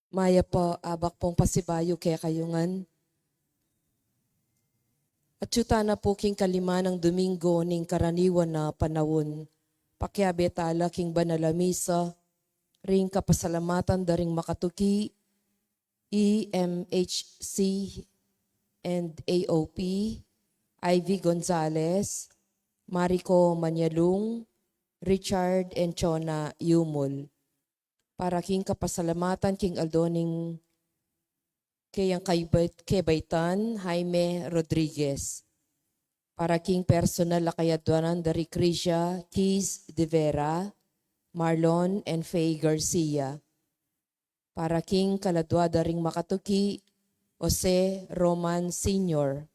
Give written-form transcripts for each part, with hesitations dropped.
Maya po abak pong pasibayo kaya kayungan. At yuta na po king kalima ng Domingo ning karaniwan na panawon. Pakyabetala king banalamisa, ring kapasalamatan daring makatuki, EMHC and AOP, Ivy Gonzalez, Marico Manyalung, Richard and Chona Yumul. Para king kapasalamatan king aldoning kayang kebaitan Jaime Rodriguez. Para king personal lakayadwanan dari Krisha Keys de Vera, Marlon and Faye Garcia. Para king kaladwa daring makatuki Jose Roman Sr.,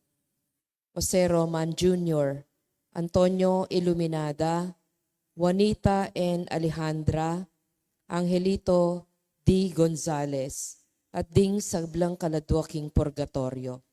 Jose Roman Jr., Antonio Iluminada, Juanita and Alejandra, Angelito D. Gonzalez, at ding sablang kaladwa king purgatorio.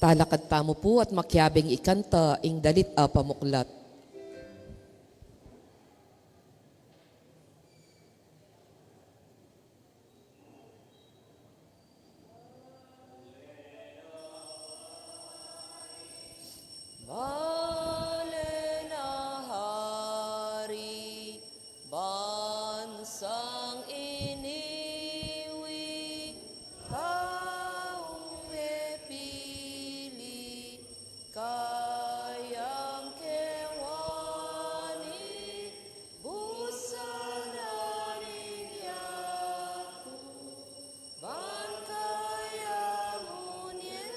Talakad tamo po at makyabing ikanta ing dalit a pamuklat. Bale na hari, bansang iniwi, taong mepili, kayang kewani, busana ninyaku, bangkaya munye,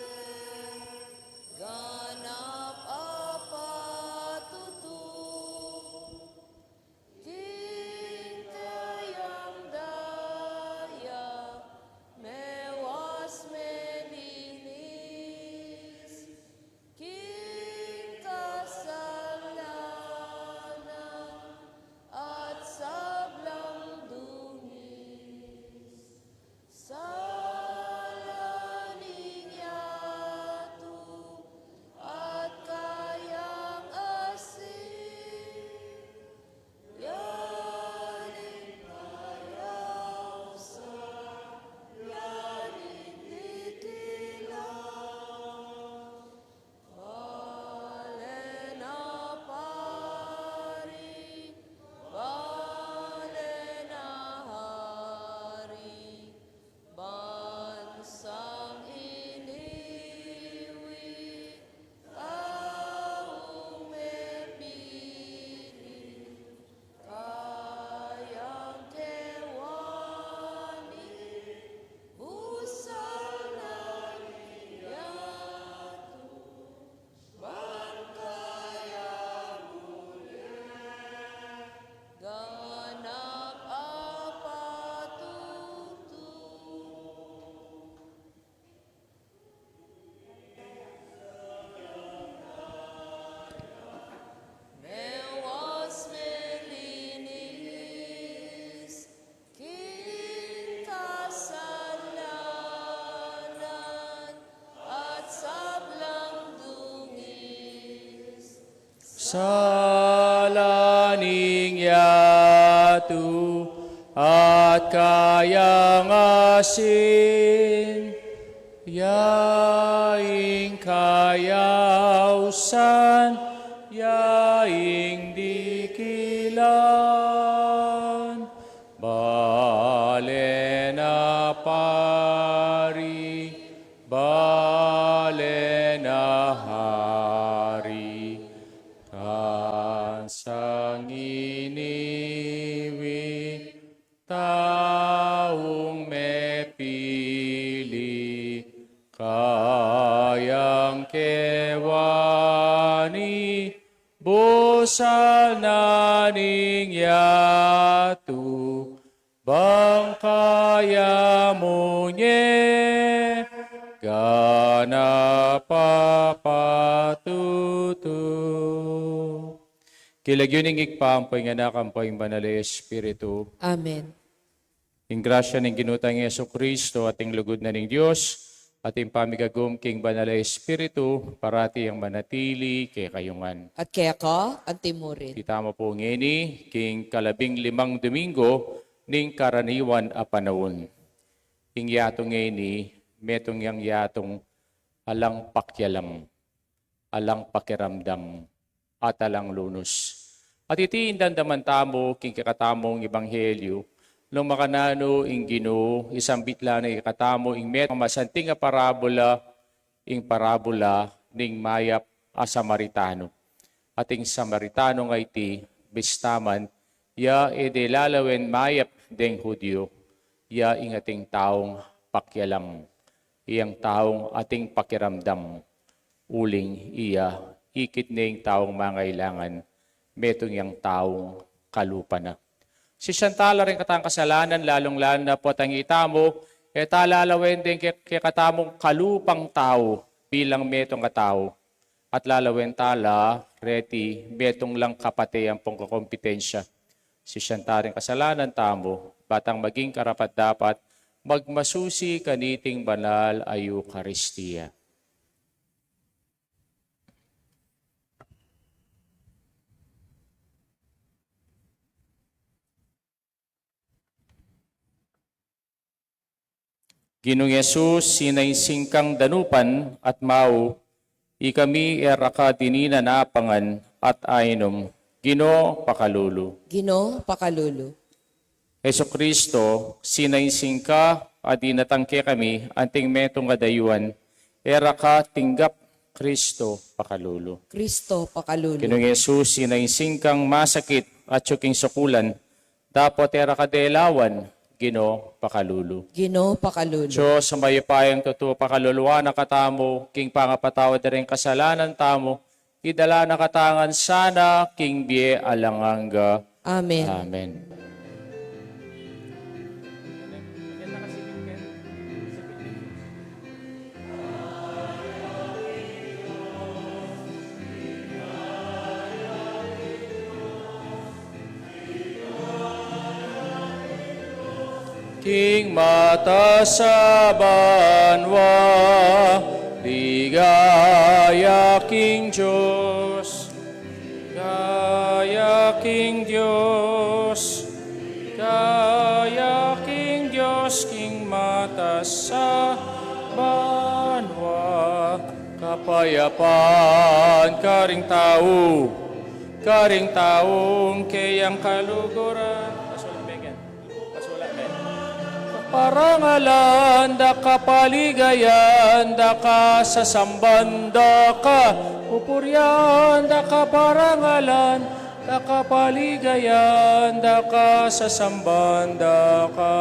ganap apa tutu, kintayang daya, mewas melinis, kinkasalana, at sablang dungis, salaning yatu, at kayang asin, yaling kayaw sa yaling titilang, bale na pari, bale na hari, bansang iniwi, taong mepili, kayang kewani, busana niyatu, bangkaya munye, ganap apa tutu. Mewas melinis, kinkasalangan, at sablang dungis, salaning yatu at kayang asin, yaing kayausan, yaing dikilan, bale na pari, bale na hari, kansang iniwi, taong mepili, kayang kewani, busana ning yatu, bangkaya munye, gana papatutu. Kilagyuning ikpampoy nga nakampoy banal na Espiritu. Amen. Ing grasya ng ginutang Yesu Kristo at ing lugod na ng Diyos at ing pamigagum king banal na Espiritu parati ang manatili kay kayungan. At kaya ka, antimurin. Kita mo po ngini king 15 Domingo ning karaniwan a panahon. Ing yatong ngini metong yang yatong alang pakyalam, alang pakiramdam, at alang lunos. At iti indandaman tamo king kakatamong ebanghelyo no makanano ing Ginoo isang bitla na ikatamo ing met masanting a parabola ing parabola ning mayap a Samaritano. At ing Samaritano nga iti bistaman ya lalawen mayap deng Hudyo ya ing ating taong pakyalam, iyang taong ating pakiramdam, uling iya ikit ning taong mangailangan, metong yang taong kalupa na. Si Santala rin katang kasalanan, lalong-lalo na po tang itamo, talalawen din kay katamong kalupang tao bilang metong katao. At lalawen tala, reti, metong lang kapate ang pong kakompetensya. Si Santala rin kasalanan tamo, batang maging karapat dapat, magmasusi kaniting banal ay Eucharistia. Ginoong Yesus, sinaysingkang danupan at mau, ikami eraka dinina naapangan at ainom. Ginoo pakalulu. Ginoo pakalulu. Heso Kristo, sinaysingka at dinatangke kami anting metong adayuan, eraka tinggap Kristo pakalulu. Kristo pakalulu. Ginoong Yesus, sinaysingkang masakit at tsuking sukulan, dapat eraka delawan, Ginoo pakalulu. Ginoo pakalulu. Diyos, sa mayapayang totoo pakaluluwa na katamo, king pangapatawad na rin kasalanan tamo, idala na katangan sana, king biye alanganga. Amen. Amen. King mata sa banwa, ligaya King Diyos, gaya King Diyos, gaya King Diyos, King mata sa banwa, kapayapaan karing taong kayang kaluguran. Parangalan, da ka paligayan, da ka sasamban, da ka pupuryan, da ka parangalan, da ka paligayan, da ka sasamban, da ka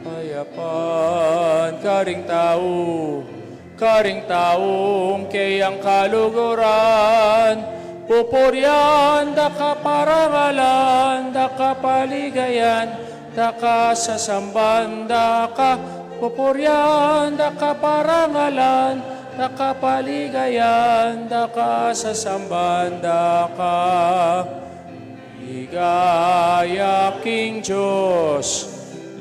payapan, karing taong kayang kaluguran, pupuryan, da ka parangalan, da ka paligayan, da ka sasamban, da ka pupuryan, da ka parangalan, da ka paligayan, da ka sasamban, da ka ligaya King Diyos,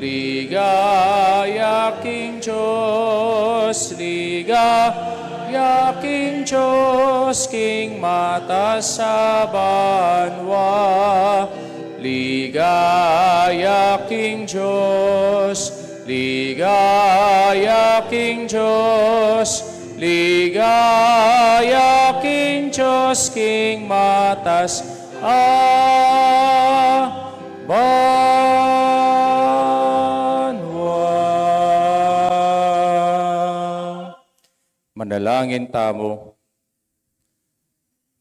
ligaya King Diyos, ligaya King Diyos, King mata sa banwa. Ligaya King Diyos, ligaya King Diyos, ligaya King Diyos, King matas banwa. Manalangin tamo.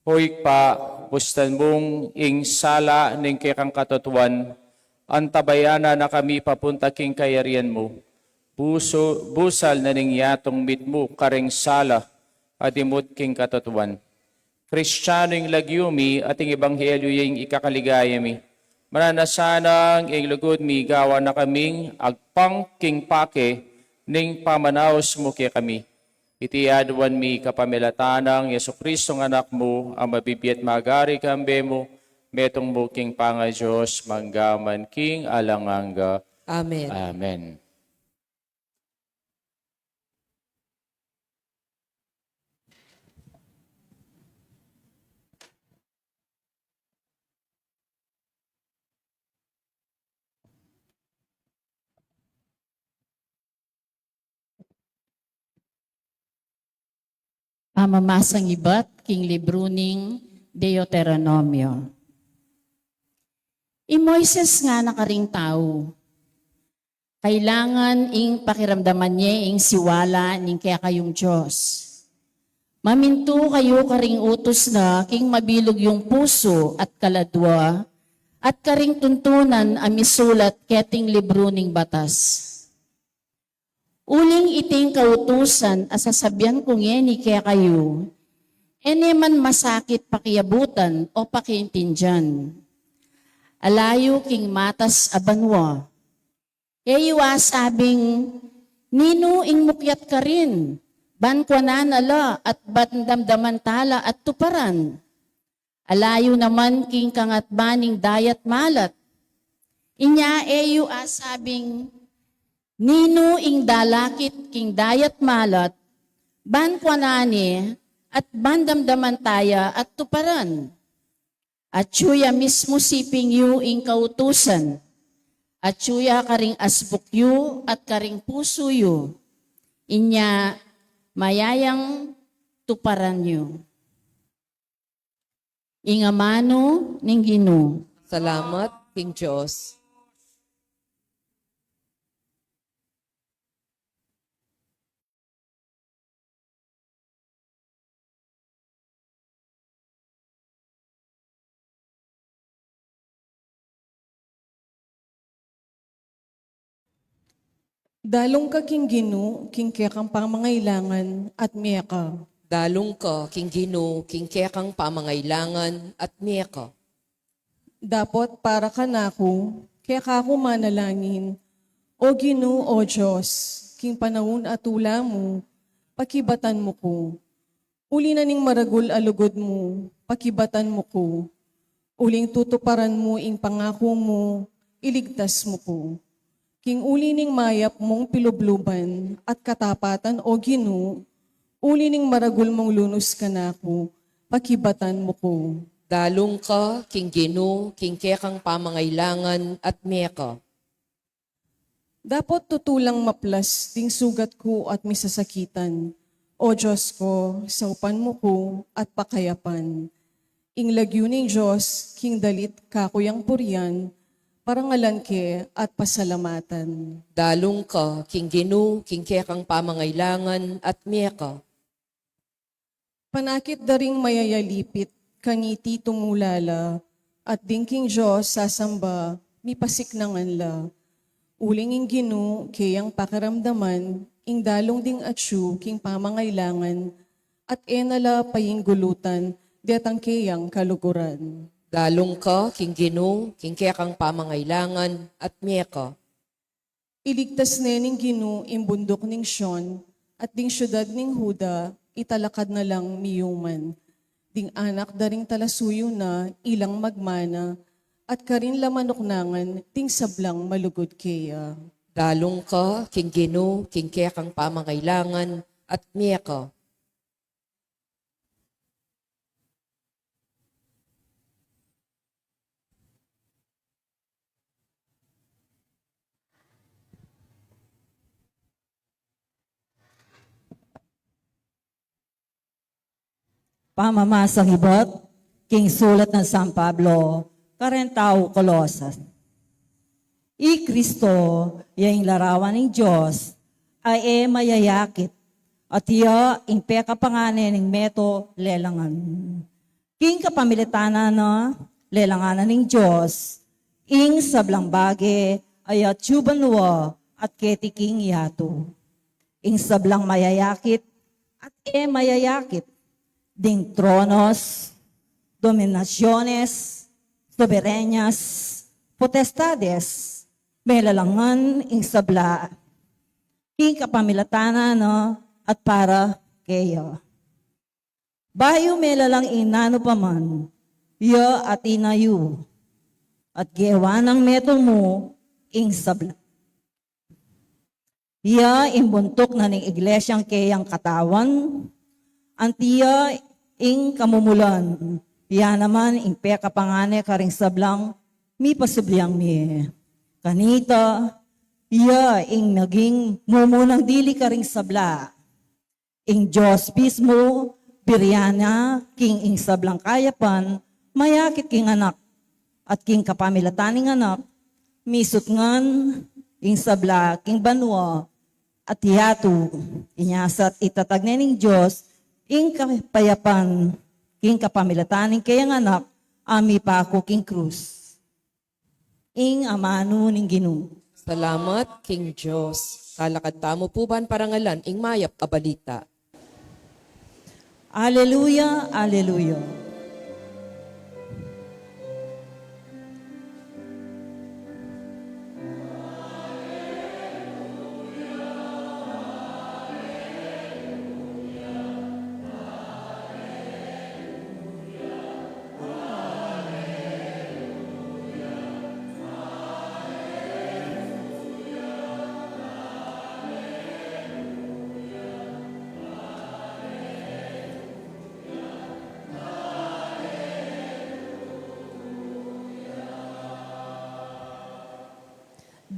Hoy pa, pustan mong ing sala ning kekang katutuan, antabayana na kami papunta king kayarian mo. Busal na ning yatong mit mo karing sala, adimot king katutuan. Kristiyano ing lagyumi at ing ebanghelyo yung ikakaligaya mi. Mananasanang ing lugod mi gawa na kaming agpang king pake ning pamanaos mo kaya kami. Iti aduan mi kapamilatanang Yesu Kristong anak mo, ang mabibiyat magari kambe mo, metong mo king panga Diyos, manggaman king alanganga. Amen. Amen. Pamamasang ibat, king libro ning Deuteronomio. Moises nga nakaring tao. Kailangan ing pakiramdaman niya ing siwala ning kaya kayong Diyos. Maminto kayo karing utos na king mabilog yung puso at kaladwa at karing tuntunan amisulat keting libro ning batas. Uling iting kautusan asasabihan ko ngeni kaya kayo, ene man masakit pakiabutan o pakiintindyan. Alayo king matas abanwa. Kaya sabing, nino ing mukyat ka rin, bankwanan ala at bandamdaman tala at tuparan. Alayo naman king kangatbaning dayat malat. Inya eyo asabing, nino ing dalakit king dayat malat, bankwanani at bandamdaman taya at tuparan. At suya mismo siping yu ing kautusan, At suya karing asbukyo at karing pusuyo. Inya mayayang tuparan nyo. Ingamano ning Ginoo. Salamat, King Diyos. Dalong ka king Ginoo, king kekang pamangailangan at miyaka. Dalong ka, King Ginoo, King kekang pamangailangan at miyaka. Dapat para ka nako, kaya ka ako manalangin. O Ginoo, o Diyos, king panahon at tula mo, pakibatan mo ko. Uli na ning maragul alugod mo, pakibatan mo ko. Uling tutuparan mo ing pangako mo, iligtas mo ko. King uli ning mayap mong pilubluban at katapatan o Ginoo, uli ning maragul mong lunos ka nako, pakibatan mo ko. Dalong ka, King Ginoo, King kekang pamangailangan at miyaka. Dapat tutulang maplas ding sugat ko at misasakitan. O Diyos ko, saupan mo ko at pakayapan. Ing lagyo ning Diyos, king dalit kakuyang purian, parangalan ke at pasalamatan. Dalong ka, King Ginoo, King kekang pamangailangan at miyaka. Panakit daring mayayalipit, kaniti tumulala, at dingking Diyos sasamba, mipasiknangan la. Uling ing Ginoo, kayang pakaramdaman, ing dalong ding atsu, king pamangailangan, at enala paying gulutan, detang kayang kaluguran. Dalong ka, King Ginoo, King kekang pamangailangan at miyaka. Iligtas nening Ginoo ing bundok ning Sion, at ding syudad ning Huda, italakad na lang miyuman. Ding anak daring talasuyo na, ilang magmana, at karin lamanoknangan, ting sablang malugod kaya. Dalong ka, King Ginoo, King kekang pamangailangan at miyaka. Pamamasang ibot, king sulat ng San Pablo, Karentao Colosas. I Kristo, yaing larawan ng Diyos, ay mayayakit, at iya ing pekapanganin ng meto lelangan. King kapamilitanan na lelanganan ng Diyos, ing sablang bage ay atsubanwa at ketiking yato. Ing sablang mayayakit at mayayakit, ding tronos, dominasyones, soberanyas, potestades, may lalangan ing sabla, ing kapamilatana no, at para kayo. Bayo may lalang inano paman, ya at inayu, at gewa ng meto mo ing sabla. Ya imbuntok na ning iglesyang kayang katawan, antiya ing kamumulan, ya naman ing peka pangane karing sablang, mi pasubliang mi. Kanita, iya ing naging mumunang dili karing sabla. Ing Diyos mismo, biryana, king ing sablang kayapan, mayakit king anak, at king kapamilataning anak, misut ngan, ing sabla, king banwa, at yatu, inyasat itatag ning Diyos, ing kapayapan, king kapamilataning kayang anak, ami pa ako king krus. Ing amano ning Ginoo. Salamat, King Diyos. Kalakad tamo po ban parangalan, ing mayap abalita. Alleluia, alleluia.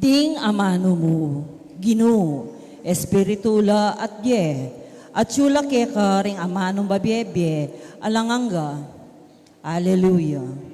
Ding amano mo, Ginoo, Espiritula at ye, at sula keka ring amanong babyebye, alanganga. Hallelujah.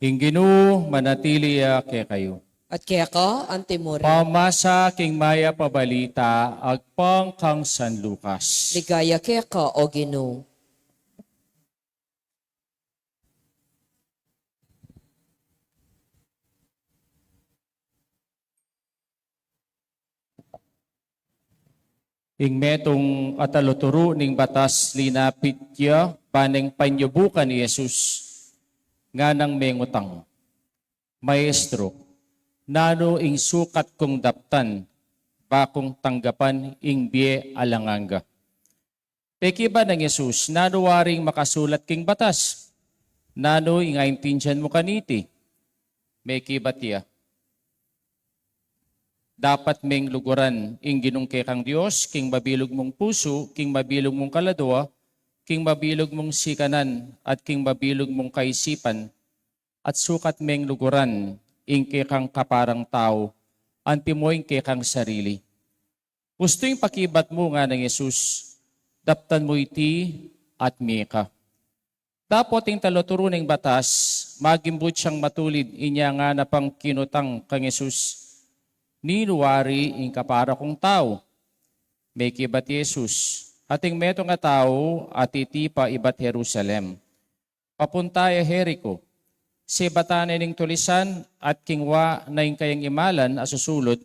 Inginu manatili ke kayo. At kaya ka, antemore. Pamasa king maya pabalita agpang kang San Lucas. Ligaya kaya ka, o Ginoo. Ing metong ataluturo ning batas linapitya paneng panyubukan ni Jesus nga nang mengutang. Maestro, nano ing sukat kong daptan, bakong tanggapan ing biye alanganga. Peki ba ng Jesus, nano waring makasulat king batas? Nano ing aintindihan mo kaniti? Meki batya. Dapat meng luguran ing ginungke kang Diyos, king mabilog mong puso, king mabilog mong kaladwa, king mabilog mong sikanan, at king mabilog mong kaisipan, at sukat meng luguran ing kang kaparang tao, antimoing kang sarili. Gusto yung pakibat mo nga ng Yesus, daptan mo iti at mika. Dapat yung taluturo ng batas, magimbut siyang matulid, inya nga na pang kinutang kang Yesus, ninuwari ing kapara kong tao. May kibat Yesus, ating meto nga tao at itipa ibat Jerusalem. Papunta e Jericho, si batane ning tulisan at kingwa na ing kayang imalan asusulod,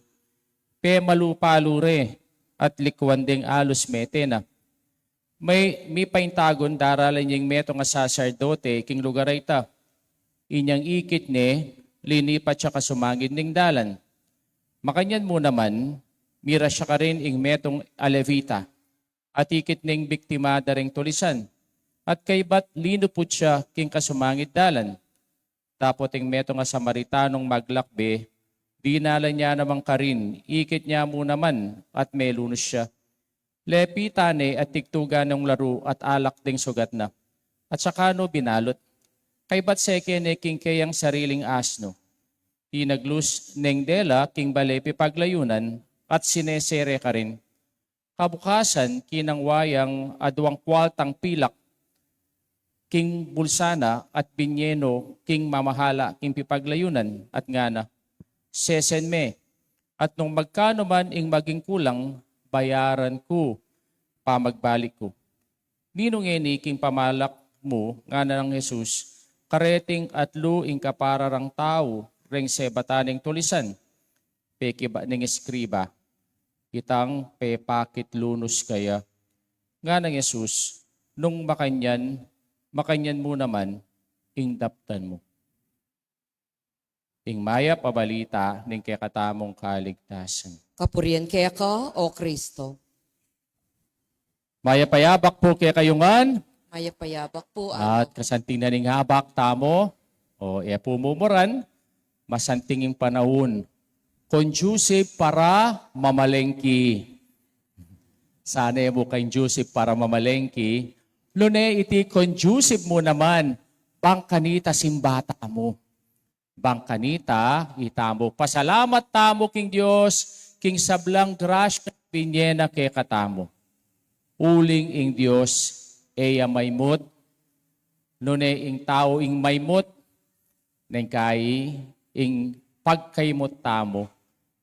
pe malupalure at likwan ding alus metena. May paintagon daralan yung meto nga saserdote king lugar ita. Inyang ikit ne, linipat siya kasumangin ning dalan. Makanyan mo naman, mira siya ka rin ing metong alevita, at ikit ning biktima daring tulisan, at kay ba't linupot siya king kasumangit dalan. Tapos ing metong Samaritanong maglakbe, dinala niya namang karin, ikit niya mo naman, at melunos siya. Lepitane at tiktugan ng laro at alak ding sugat na, at sakano binalot. Kay ba't seke king kayang sariling asno, tinaglus neng dela king balepi paglayunan at sinesere ka rin. Kabukasan kinang wayang adwang kwaltang pilak king bulsana at binyeno king mamahala king pipaglayunan at ngana. Sesenme at nung magkano man ing maging kulang bayaran ko pamagbalik ko. Ninong eni king pamalak mo ngana ng Jesus kareting at luing kapararang tao ring se bataning tulisan, peki ba ning eskriba, itang pepakit lunos kaya. Nga ng Yesus, nung makanyan mo naman, ing daptan mo. Ing maya pabalita ning kekatamong kaligtasan. Kapurian kaya ka, o Kristo. Maya payabak po kaya kayungan, Maya payabak po, at kasanting na ning habak tamo, o pumumuran, masantinging panahon, conducive para mamalengki. Sana mo conducive para mamalengki, lune iti conducive mo naman, bangkanita simbata mo. Bangkanita, itamo, pasalamat tamo king Diyos, king sablang grasya, pinyena ke katamo. Uling ing Diyos, eya maymut, lune ing tao ing maymut, neng kai, ing pagkaimot tamo,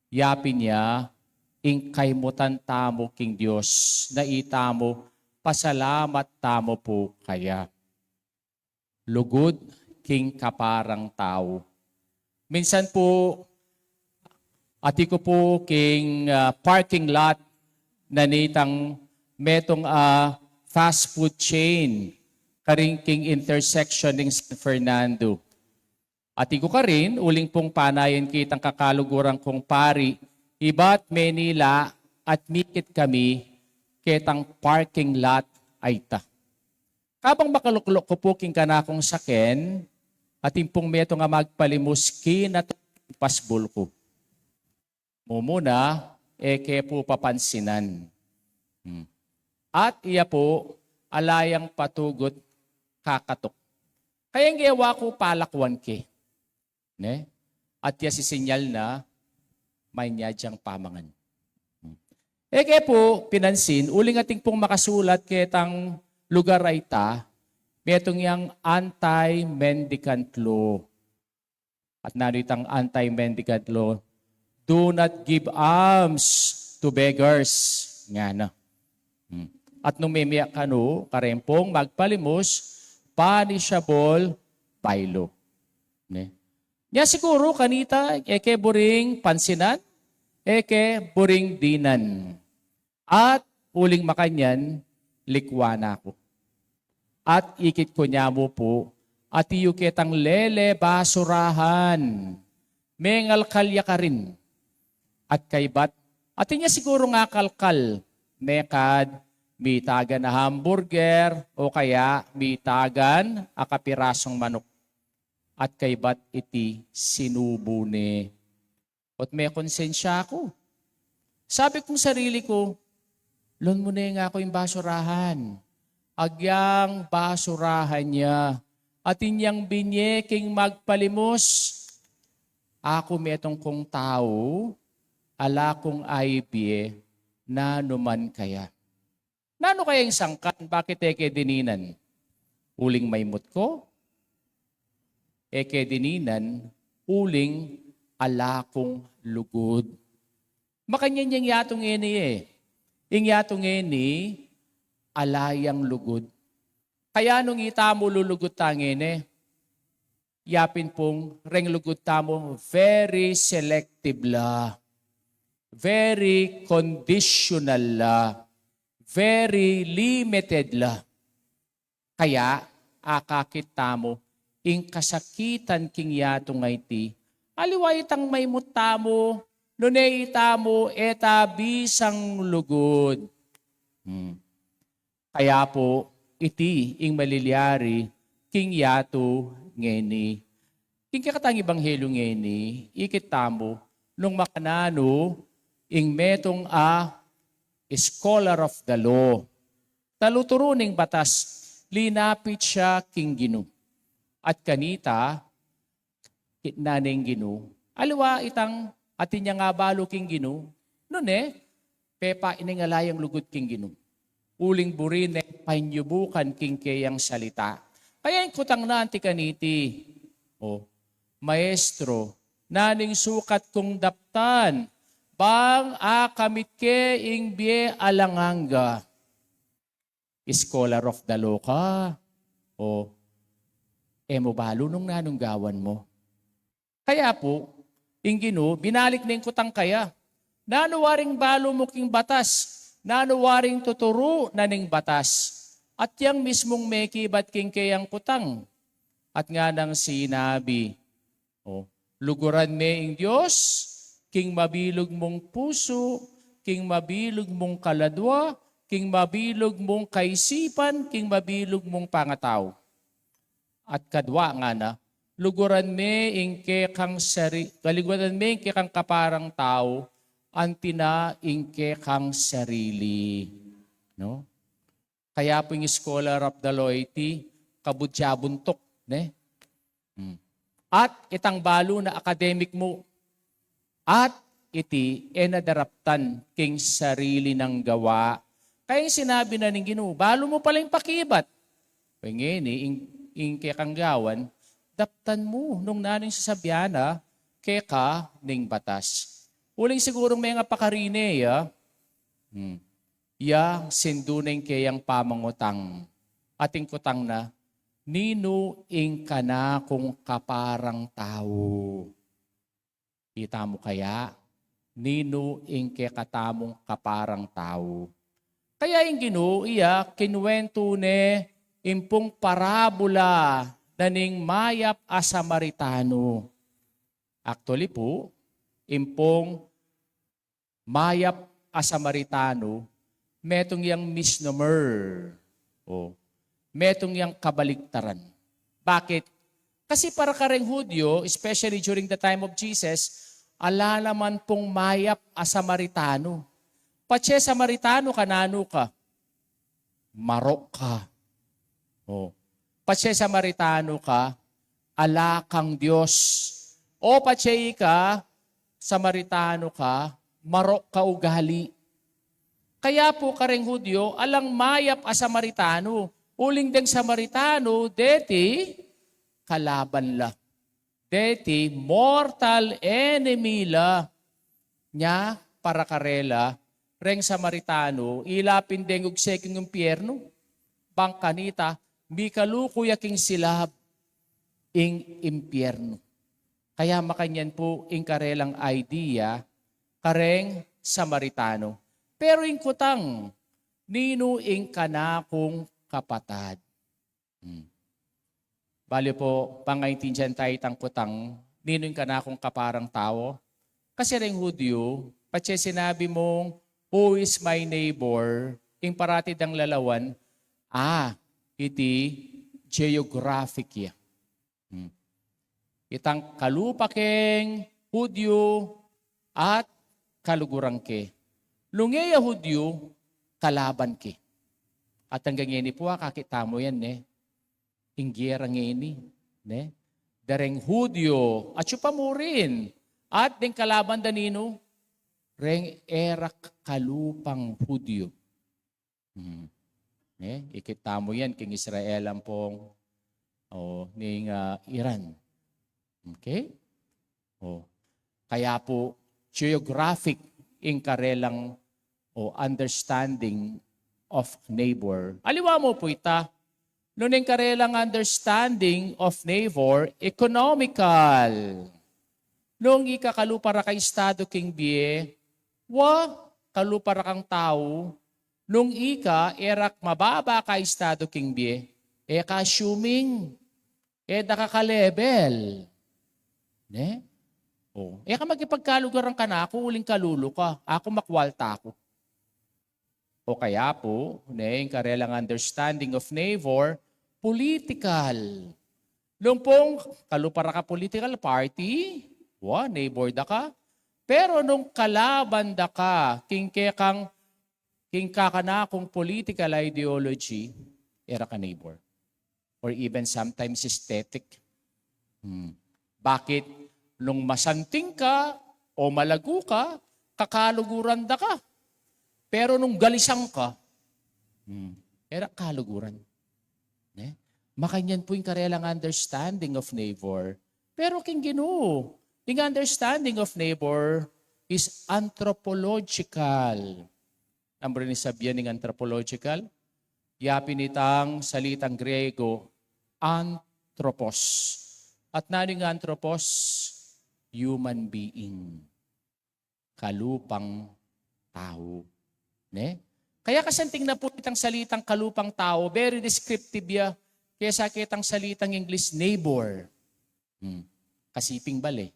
yapin niya, ing kaimutan tamo king Diyos, na itamo, pasalamat tamo po kaya. Lugod king kaparang tao. Minsan po, At iko po king parking lot na nitang metong fast food chain karing king intersection ng San Fernando. At iko ka rin, uling pong panayan kitang kakalugurang kong pari, iba't Manila at mikit kami kitang parking lot ay ta. Kabang makaluklok ko po king kanakong saken, at impong meto nga magpalimuski na pasbol ko. Mumuna, eke po papansinan. At iya po, alayang patugot kakatok. Kayang gawa ko palakwan ke. Ne? At iya sisinyal na may nyadyang pamangan. Eke po, pinansin, uling ating pong makasulat ketang lugar ay ta, metong yang anti-mendicant law. At naritang anti-mendicant law, do not give alms to beggars. Nga na. At nung mimiyak ka no, karempong magpalimos, punishable by law. Ne? Nya siguro kanita, eke buring pansinan, eke buring dinan. At uling makanyan, likwana ko. At ikit ko niya mo po, at iyo kitang lele basurahan. Mengal kalya ka rin. At kaybat, at niya siguro nga kalkal, mekad, mitagan na hamburger, o kaya mitagan akapirasong manok. At kaybat iti sinubo ni. At may konsensya ako. Sabi kong sarili ko, lon mo na nga ako yung basurahan. Agyang basurahan niya. At inyang binyeking magpalimos. Ako metong kong tao, ala kong aibye, na numan kaya. Nano kaya yung sangkan? Bakit eke dininan? Uling maymot ko? Eke dininan, uling ala kong lugod. Makanyan yung yatong eni eh. Yung yatong eni, alayang lugod. Kaya nung itamo lulugod tangin eh, yapin pong reng lugod tamo, very selective la. Very conditional la. Very limited la. Kaya, akakit tamo, ing kasakitan king yato nga iti, aliwa itang may mutamo, nune itamo, eta bisang lugod. Kaya po, iti ing maliliari, king yato ngeni. King kakatang ibanghelo ngeni, ikit tamo, nung makanano, ing metong scholar of the law. Taluturuning batas, linapit siya king Gino. At kanita, kitnaning Gino, aliwa itang atin niya nga balo king Gino, nun pepa iningalayang lugod king Gino. Uling burin panyubukan king kayang salita. Kaya yung kutang na anti kaniti, maestro, naning sukat kong daptan, bang akamit ke ing bie alanganga. Scholar of the law ka. Mo balo nung nanunggawan mo. Kaya po, ing Gino, binalik na yung kutang kaya. Nanuwaring balo mo king batas. Nanuwaring tuturo na ning batas. At yang mismong mekibat king kayang kutang. At nga nang sinabi, luguran me ing Diyos, king mabilog mong puso, king mabilog mong kaladwa, king mabilog mong kaisipan, king mabilog mong pangataw. At kadwa nga na, luguran me ingke kang kaliguran me ingke kang kaparang tao, antina ingke kang sarili. No? Kaya po yung scholar of the law iti, kabudyabuntok. Ne? At itang balo na academic mo, at iti enadaraptan king sarili ng gawa. Kaya sinabi na ng Ginoo, balo mo pala yung pakibat. Pangini, ing kekang gawan, daptan mo nung naning sasabyana, keka ning batas. Uling sigurong may nga pakarine, sinduneng kayang pamangutang. Ating kutang na, nino ing kana kung kaparang tao. Kita mo kaya, nino ingke katamong kaparang tao. Kaya yung Ginoo iya kinuwento ne impong parabola naning mayap a Samaritano. Actually po, impong mayap a Samaritano, metong yang misnomer. O, metong yang kabaligtaran. Bakit? Kasi para kareng Hudyo, especially during the time of Jesus, alalaman pong mayap a Samaritano. Patse Samaritano kanano ka? Marok ka. O, patse Samaritano ka, ala kang Diyos. O patse ka, Samaritano ka, marok ka ugali. Kaya po kareng Hudyo, alang mayap a Samaritano. Uling deng Samaritano, deti, kalaban la. Deti, mortal enemy la. Nya, para karela, reng Samaritano, ilapin deng ugseking impyerno. Bangkanita, mikalukuya king silab ing impyerno. Kaya makanyan po ing karelang idea, kareng Samaritano. Pero ing kutang, nino ing kanakong kapatad. Bali po, pangaintindihan tayo itang kutang, nino ing kanakong kaparang tao. Kasi ring Hudyo, patse sinabi mong, who is my neighbor, ing paratid ang lalawan, iti geographic ya. Itang kalupakeng Hudyo at kalugurang ke. Lungeya Hudyo, kalaban ki. At hanggang ngeni po, kakita mo yan, Inggera ngeni, Dareng Hudyo, at siya pa mo rin. At ding kalaban danino, reng erak kalupang Hudyo. Ikita mo yan, king Israel ang pong ning Iran. Okay? Kaya po, geographic in karelang understanding of neighbor. Aliwa mo po ita, nung karelang understanding of neighbor, economical. Nung ikakalupara ka estado king bie, kalupara kang tao, nung ika erak mababa ka estado king bie, assuming, nakaka-level. Ka magipagkalugaran ka na, ako uling kalulo ka, ako makwalta ako. O kaya po, yung karelang understanding of neighbor, political. Nung pong kalupara ka political party, neighbor da ka. Pero nung kalaban da ka, king kakanakong political ideology, era ka neighbor. Or even sometimes aesthetic. Bakit? Nung masanting ka o malago ka, kakaluguran da ka. Pero nung galisang ka, era kaluguran. Makanyan po yung karelang understanding of neighbor. Pero king Ginoo, yung understanding of neighbor is anthropological. Ang ni sabihan ng anthropological, yapin itang salitang Griego, anthropos. At naning anthropos, human being. Kalupang tao. Kaya kasanting na po itang salitang kalupang tao, very descriptive ya, kaya kitang salitang English neighbor. Kasiping bali.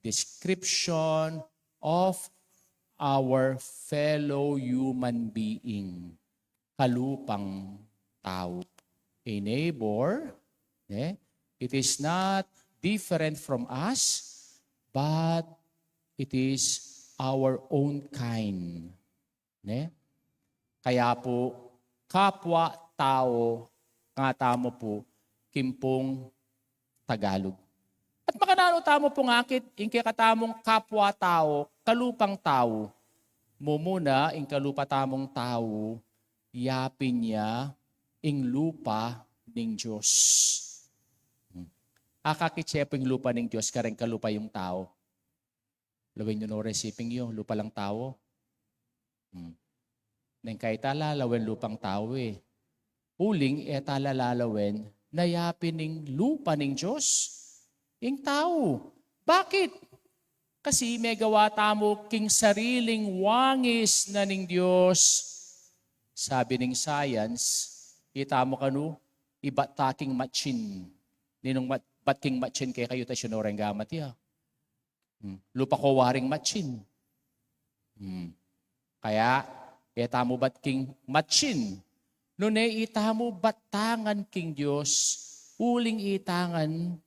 Description of our fellow human being. Kalupang tao. A neighbor, it is not different from us, but it is our own kind. Kaya po, kapwa-tao, tamo po, kimpong Tagalog. At makanano tamo po ngakit, inke katamong kapwa-tao, kalupang tao. Mumuna, ing kalupa tamong tao, yapin niya, ing lupa ning Diyos. Akakitsepo ing lupa ning Diyos, kareng kalupa yung tao. Lawin nyo no resiping yun, lupa lang tao. Nang kahit talalawin lupang tao Uling talalawin, nayapin ning lupa ning Diyos. Ing tao. Bakit? Kasi may gawa tamo king sariling wangis na ning Diyos. Sabi ning science, itamo kanu, iba taking matchin. Ninong bat king matchin kay kayo tayo sinoreng gamat ya. Lupa ko waring matchin. Kaya, itamo bat king matchin. Nune itamo batangan king Diyos, uling itangan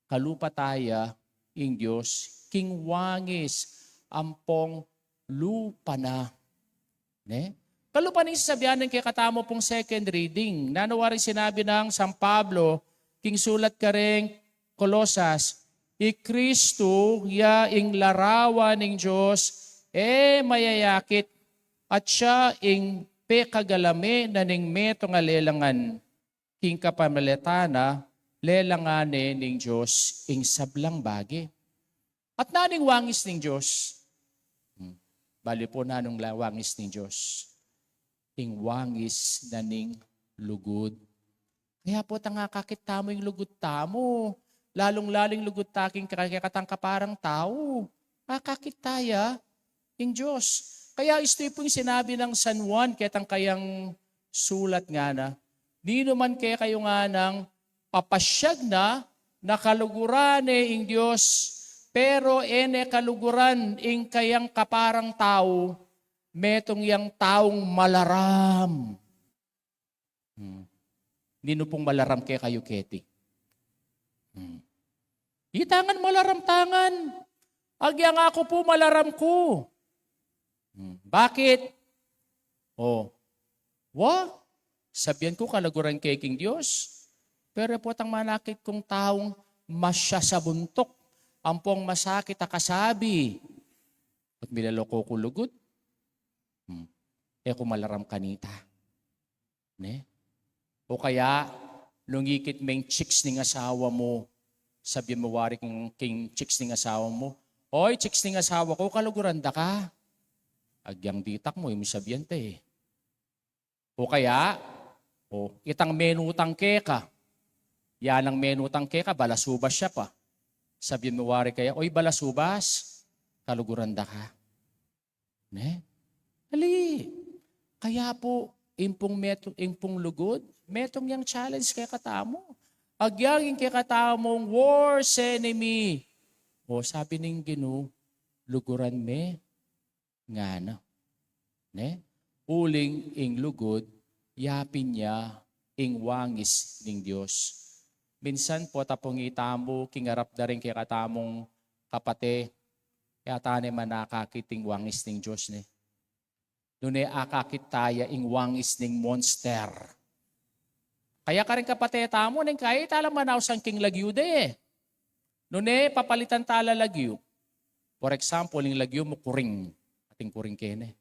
kalupa taya ing Diyos, king wangis, ampong lupa na. Ne? Kalupa ning sasabihan ng kay katamo pong second reading. Nanawari sinabi ng San Pablo, king sulat ka rin, Kolosas, Kristo ya ing larawan ng Diyos, mayayakit, at siya ing pekagalame na ning meto nga lelangan, king kapamaletana, lelangane ning Diyos, ing sablang bagi. At naning wangis ning Diyos, bali po nanong wangis ning Diyos, ing wangis na ning lugod. Kaya po tangakakit tamo yung lugod tamo, lalong-laling lugod taking kakatang kaparang tao. Kakakit taya ing Diyos. Kaya ito po yung sinabi ng San Juan, ketang kayang sulat nga na, di naman kaya kayo nga ng papasyag na nakaluguran ing Diyos, pero ene kaluguran ing kayang kaparang tao, metong yang taong malaram. Nino pong malaram kaya kayo, Keti? Itangan malaram tangan. Agyang ako po malaram ko. Bakit? Sabihan ko kalaguran kay King Diyos. Pero po tang manakit kong taong masya sa buntok, ampong masakit akasabi, at milaloko ko lugod, kung malaram kanita. Ne? O kaya, lungikit may chicks ning asawa mo, sabihan mo wari king chicks ning asawa mo, oy, chicks ning asawa ko, kaluguran da ka. Agyang ditak mo, yung sabihan te. O kaya, itang menutang keka. Yan ang menutang keka, balasubas siya pa. Sabihin mo wari kaya, oy balasubas, kaluguran da ka. Ne? Hali. Kaya po, impong lugod, metong yang challenge kay katamo. Agyang kay katamong worst enemy. Sabi ning Ginoo, luguran me, nga na. Ne? Uling ing lugod, yapin niya ing wangis ning Diyos. Minsan po tapong itamo, kingarap na rin kay katamong kapate, kaya tane man nakakiting wangis ning Diyos. Ne? Nune akakit taya ing wangis ning monster. Kaya ka rin kapate tamo, neng kaya talang manaw sang king lagyo de. Nune papalitan tala lagyo. For example, ing lagyo mo kuring. Ating kuring kene.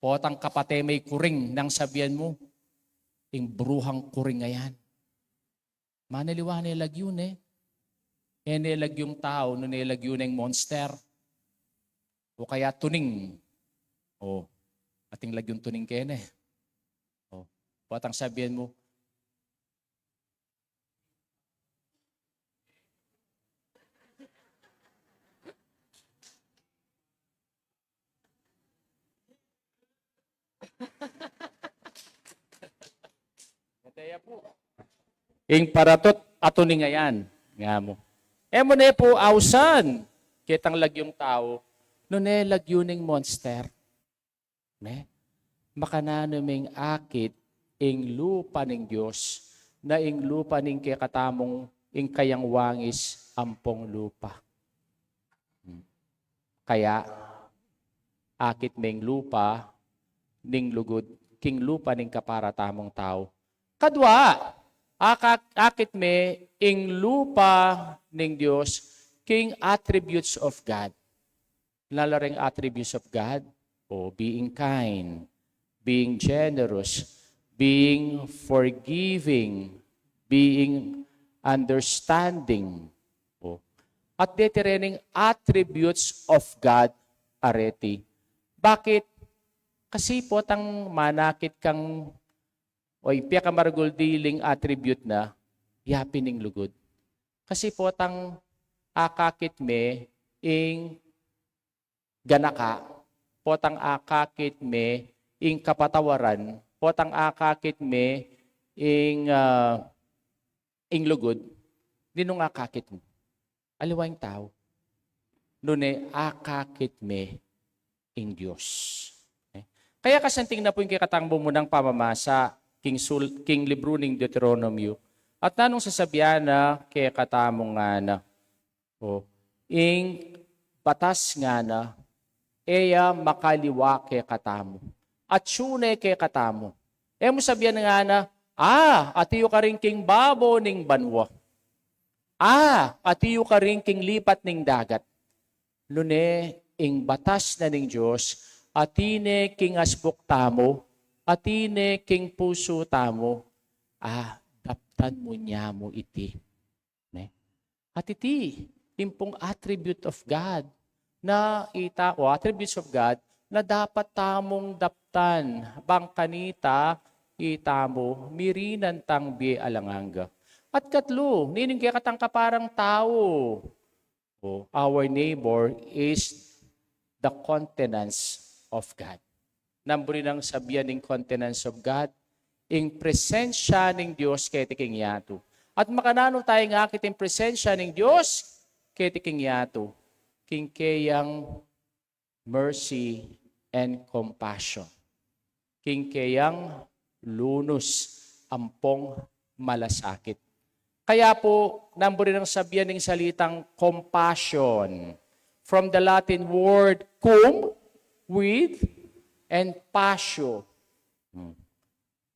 Potang kapate may kuring nang sabihan mo, ing bruhang kuring ngayan. Manaliwa na ilagyo ne. Enilagyong tao, no nilagyo ng monster. O kaya tuning. Ating lagyong tuning kene. Potang sabihan mo, ing paratot ato ni ngayan. Nga mo. Mo ne po ausan. Kitang lagyong tao. No ne lagyo ning monster. Ne? Makanano ming akit ing lupa ning Diyos. Na ing lupa ning kikatamong ing kayang wangis ampong lupa. Kaya akit ming lupa ning lugod king lupa ning kaparatamong tao. Kadwa, akit me ing lupa ning Diyos king attributes of God. Lalaring attributes of God, being kind, being generous, being forgiving, being understanding. At detirening attributes of God areti. Bakit? Kasi po tang manakit kang piya ka maragol dealing attribute na yapining lugod. Kasi po tang akakit me ing ganaka, potang akakit me ing kapatawaran, potang akakit me ing lugod, ninong akakit mo. Aliwang tao. Nune akakit me ing Diyos. Okay? Kaya kasanting na po yung kikatangbo mo ng pamamasa, king libro ning Deuteronomio. At nanong sasabihan na kaya katamong nga na, ing batas nga na, eya makaliwa kaya katamo. At syune kaya katamo. Mo sabihan nga na, atiyo ka rin king babo ning banwa. Atiyo ka rin king lipat ning dagat. Lune, ing batas na ning Diyos, atine king asbok tamo, atine king puso tamo, daptan mo niya mo iti. Ne? At iti, impong attribute of God na attributes of God na dapat tamong daptan. Bang kanita, itamo, mirinan tang bi alanganga. At katlo, nining kaya katang kaparang tao. Our neighbor is the countenance of God. Number ng sabihan ng countenance of God, ing presensya ng Diyos kay tiking yato. At makanano tayo nga kiting presensya ng Diyos kay tiking yato, king kayang mercy and compassion. King kayang lunos, ampong malasakit. Kaya po, number ng sabihan ng salitang compassion. From the Latin word cum, with, and passio,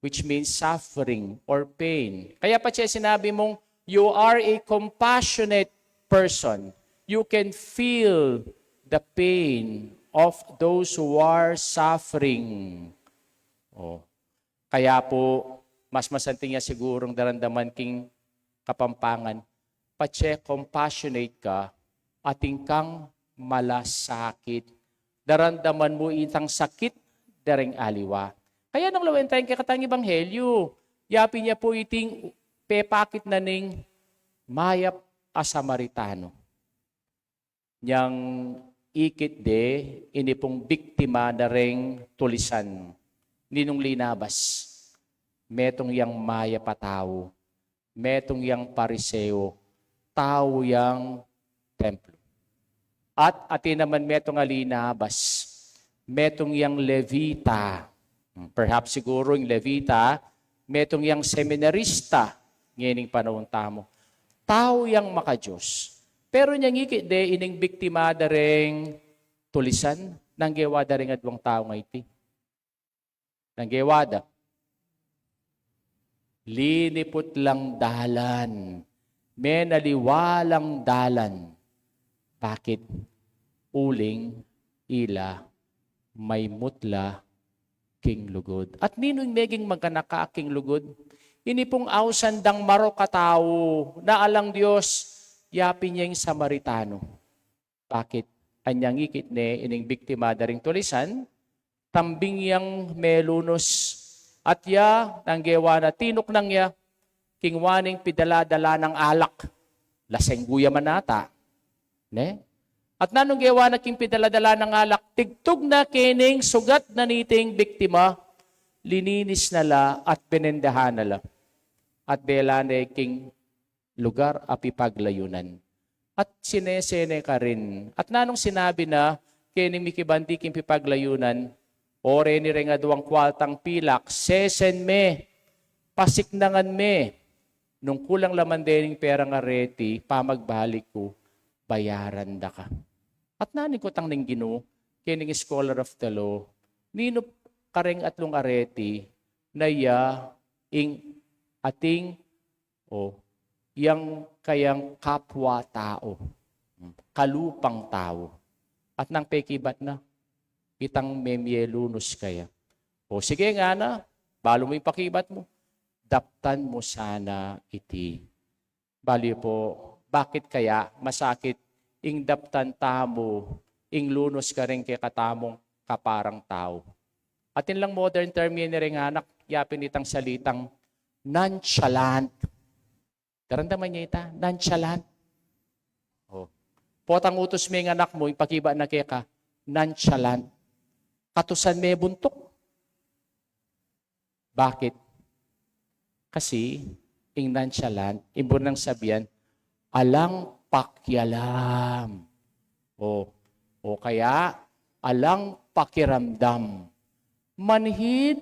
which means suffering or pain. Kaya pa siya sinabi mong, you are a compassionate person. You can feel the pain of those who are suffering. Kaya po, mas masanting niya sigurong darandaman king kapampangan, patse compassionate ka, ating kang malasakit. Darandaman mo itang sakit, daring aliwa. Kaya nang lawen tayong kakatang ebanghelyo, yapi niya po iting pepakit na ning mayap a Samaritano. Yang ikit de, inipong biktima na ring tulisan, ninong linabas. Metong yang maya patao, metong yang pariseo, tao yang templo. At atin naman metong alinabas, metong yang levita, perhaps siguro yung levita, metong yang seminarista, ngayon panahon tamo. Tao yang makajos. Pero niyang ikide, ining biktima da ring tulisan, nang gewada ring adwang tao nga iti. Nang gewada. Linipot lang dalan. Menaliwalang dalan. Bakit? Uling, ila, may mutla, king lugod. At ninong meging magkanaka king lugod? Ini pong awsandang maro katao na alang Diyos, yapi niya yung Samaritano. Bakit? Anyang ikit ne, ining biktima daring tulisan, tambing yang melunos, at ya, nanggewa na tinok nang ya, kingwaning pidala-dala ng alak, laseng guya manata. Ne? At nanong gewa na king pidala-dala ng alak, tigtog na kining sugat na niting biktima, lininis nala at pinendahan nala. At bela na king lugar api paglayunan. At sinesene ka rin. At nanong sinabi na, kining mikibandi king pipaglayunan, ore ni ring aduang kwaltang pilak, sesen me, pasiknangan me, nung kulang laman dening perang areti, pamagbalik ko, bayaran da ka. At nanin ko tang ning Ginoo, kining scholar of the law, nino kareng atlong areti, na ya, ing ating, yang kayang kapwa tao, kalupang tao. At nang pekibat na, itang memyelunos kaya. Sige nga na, balo mo ipakibat mo, daptan mo sana iti. Bali po, bakit kaya masakit ing daptan tamo, ing lunos ka rin kay katamong kaparang tao. Atin lang modern term yun rin anak, yapin itang salitang nonchalant. Darandaman niya ita, nonchalant. Potang utos may anak mo, ipakiba na kaya ka, nonchalant. Katusan may buntok. Bakit? Kasi, ing nonchalant, imbon ng sabihan, alang pakyalam. O kaya, alang pakiramdam. Manhid.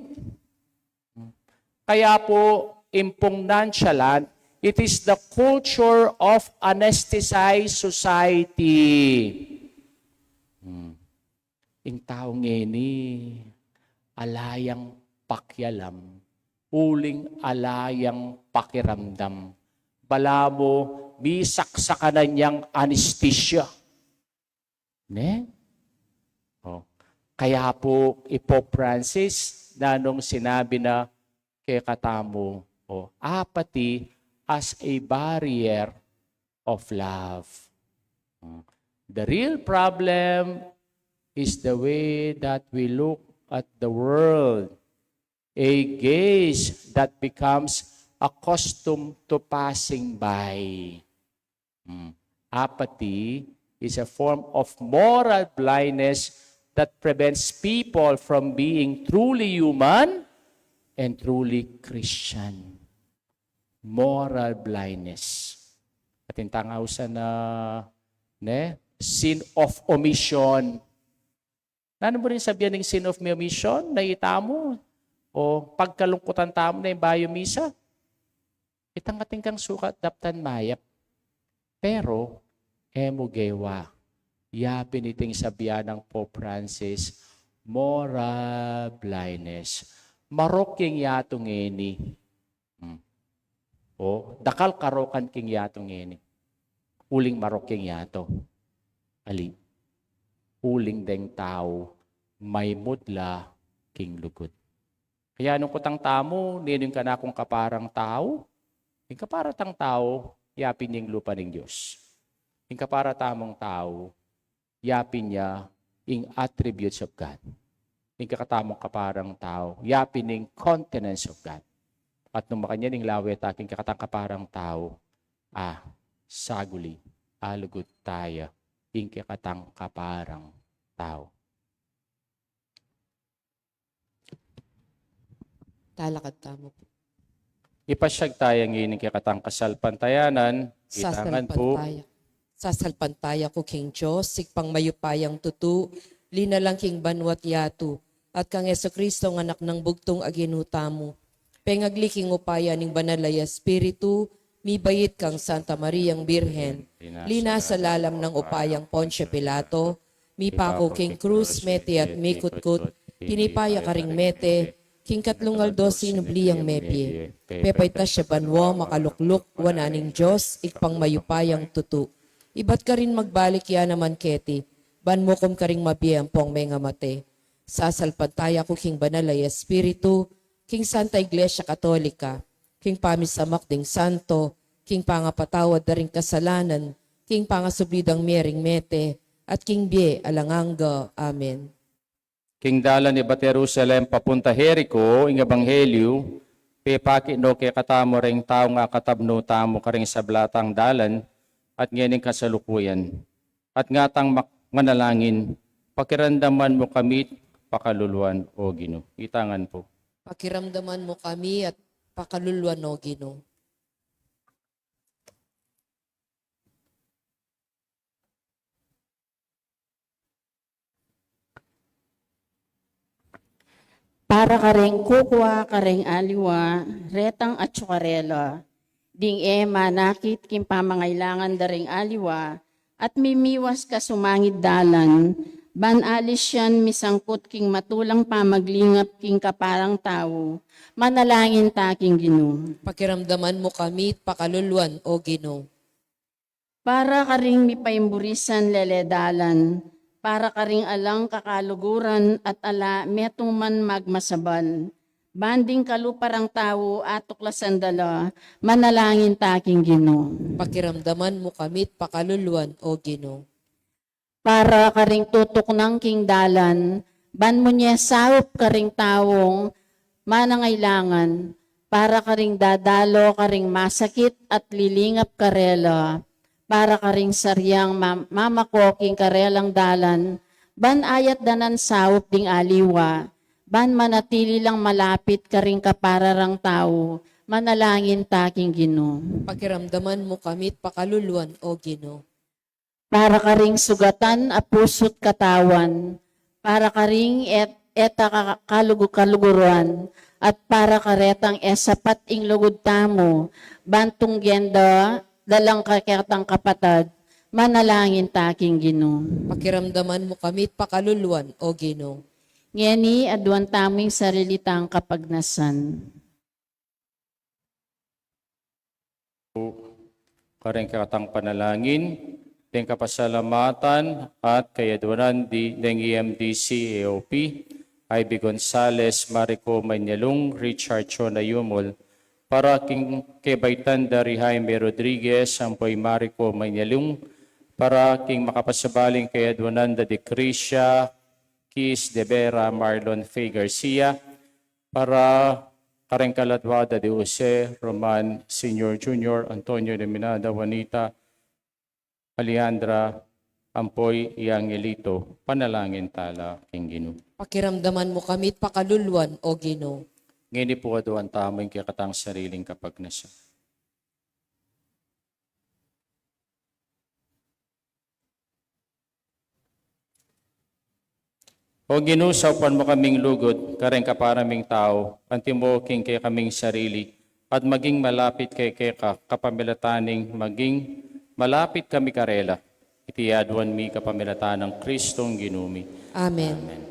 Kaya po, impong nonchalant, it is the culture of anesthetized society. Ing taong ngeni, alayang pakyalam, uling alayang pakiramdam. Balamo, bisak sa kananyang anesthesia. Ne? Kaya po, Pope Francis, na nung sinabi na kay katamo, apathy as a barrier of love. The real problem is the way that we look at the world. A gaze that becomes accustomed to passing by. Apathy is a form of moral blindness that prevents people from being truly human and truly Christian. Moral blindness. At yung tangawsan na sin of omission. Ano mo rin sabihan ng sin of omission? Naita mo. O pagkalungkutan tamo na yung bayo misa. Itang ating kang sukat daptan mayap. Pero, gewa. Yapin iting sabihan ng Pope Francis, moral blindness. Maroking yatong eni. Dakal karokan king yatong eni. Uling maroking yato. Ali. Uling deng tao, may mudla king lugod. Kaya nung kutang tamo, nining ka na akong kaparang tao, yung kaparatang tao, yapin niyang lupa ng Diyos. Yung kaparatamong tao, yapin niya yung attributes of God. Yung kakatamong kaparang tao, yapin yung continence of God. At nung makanya ning lawet aking kakatang kaparang tao, saguli, alugod tayo, yung kakatang kaparang tao. Talakad tamo po. Ipasyag tayo ng kakatang kasalpantayanan, itangan po. Sasalpantaya ko king Diyos, sikpang mayupayang tutu, linalang king banwat yatu, at kang Jesucristo ng anak ng bugtong aginutamo. Pengagliking upaya ning banalaya Espiritu, mibayit kang Santa Mariang Birhen, lina sa lalam ng upayang Ponce Pilato, mipako king Cruz, mete at mikutkut, pinipaya ka ring mete, king katlungal dos sinubliyang mepye. Pepayta siya banwa, makalukluk, wananing Diyos, ikpang mayupayang tutu. Ibat ka rin magbalik ya naman keti, banmokom ka ring mabiyang pong menga mate. Sasalpantaya ko king banalay Espiritu, king Santa Iglesia Katolika, king pamisamak ding santo, king pangapatawad na ring kasalanan, king pangasubidang mering mete, at king bie alanganga. Amen. King dalan ni Jerusalem papunta Jericho, ing ebanghelyo, pepaki no kay katamo ring tao nga katabno tamo karing sa blatang dalan, at nganing kasalukuyan. At ngatang manalangin, pakiramdaman mo kami, pakaluluan o Ginoo. Itangan po. Pakiramdaman mo kami at pakaluluan o Ginoo. Para karing kukwa, karing aliwa, retang at tsukarela, ding manakit kim pamangailangan daring aliwa, at mimiwas ka sumangid dalan, ban alis yan misangkot king matulang pamaglingap king kaparang tao, manalangin taking Ginoo. Pakiramdaman mo kami at pakaluluan o Ginoo. Para karing mipaimburisan leledalan, para karing alang kakaluguran at ala metong man magmasabal. Banding kaluparang tao at tuklasan dala, manalangin taking Ginoo. Pakiramdaman mo kami at pakaluluan o Ginoo. Para karing tutok ng king dalan, ban mo niya saup karing tawong manangailangan, para karing dadalo karing masakit at lilingap karela, para ka ring saryang mamako king karelang dalan, ban ayat danan sawop ding aliwa, ban manatili lang malapit ka ring kapararang tao, manalangin taking Ginoo. Pakiramdaman mo kami't pakaluluan, O Ginoo. Para ka ring sugatan a puso't katawan, para ka ring eta kaluguruan, at para karetang esapat ing lugod tamo, bantong genda, dalang kakatang kapatad, manalangin taking Ginoo. Pakiramdaman mo kami't pakaluluan, O Ginoo. Ngeni aduan taming sarilitang kapagnasan. Kareng kakatang panalangin, ting kapasalamatan at kayaduanan ng EMDC AOP, Ivy Gonzales, Marico Manyalong, Richard Chona Yumol, para king kebaitan dari Jaime Rodriguez, Ampoy Marico Manyalong, para king makapasabaling kayaduanan da Decrecia, Kis de Vera, Marlon Faye Garcia, para kareng kaladwada de Jose, Roman Senior Junior, Antonio de Minada, Juanita, Alejandra, Ampoy, Iangelito, panalangin tala, king Ginoo. Pakiramdaman mo kami't pakaluluan, O Ginoo. Ngayon po aduan tamang kikatang sariling kapagnasa. O Ginoo, saupan mo kaming lugod, kareng kaparaming tao, antimo king kay kaming sarili, at maging malapit kay ka kapamilataning, maging malapit kami karela. Itiyaduan mi kapamilatan ng Kristong Ginumi. Amen. Amen.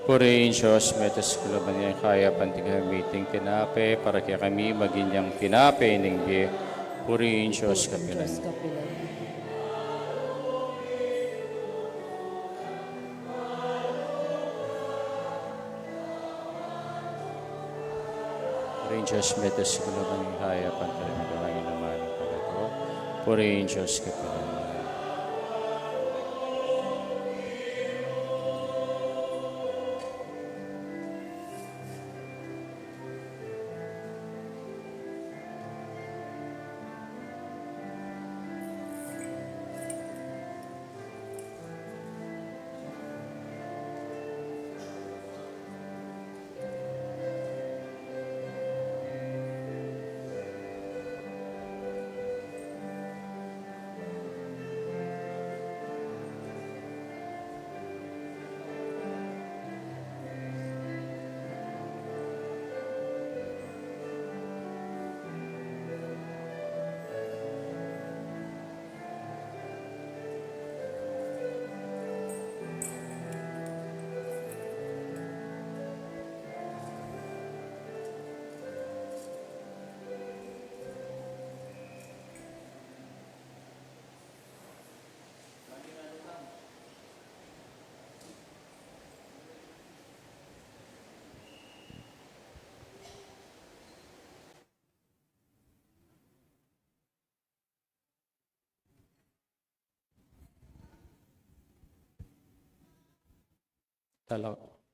Purihin Diyos, metas kulaban niya kaya pantigang meeting tinape, para kaya kami maginyang tinape ng biye. Purihin Diyos, kapilan. Diyos kapilan. Purihin Diyos, metas kulaban niya kaya pantigang meeting naman. Purihin Diyos, kapilan.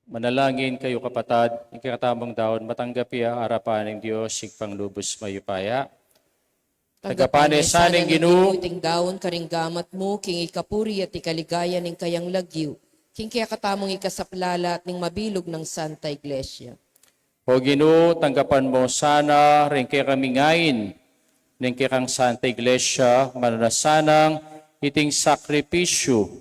Manalangin kayo kapatad, ikatamang daon, matanggapi ang harapan ng Diyos, sigpang lubos mayupaya. Tagapanesaning Ginoo, ting daon karing gamat mo, king ikapuri at ikaligaya ning kayang lagyo, king kaya katamong ikasaplala at ning mabilog ng Santa Iglesia. o Ginoo, tanggapan mo sana rin kay kami ngayon ng kang Santa Iglesia, mananasanang iting sakripisyo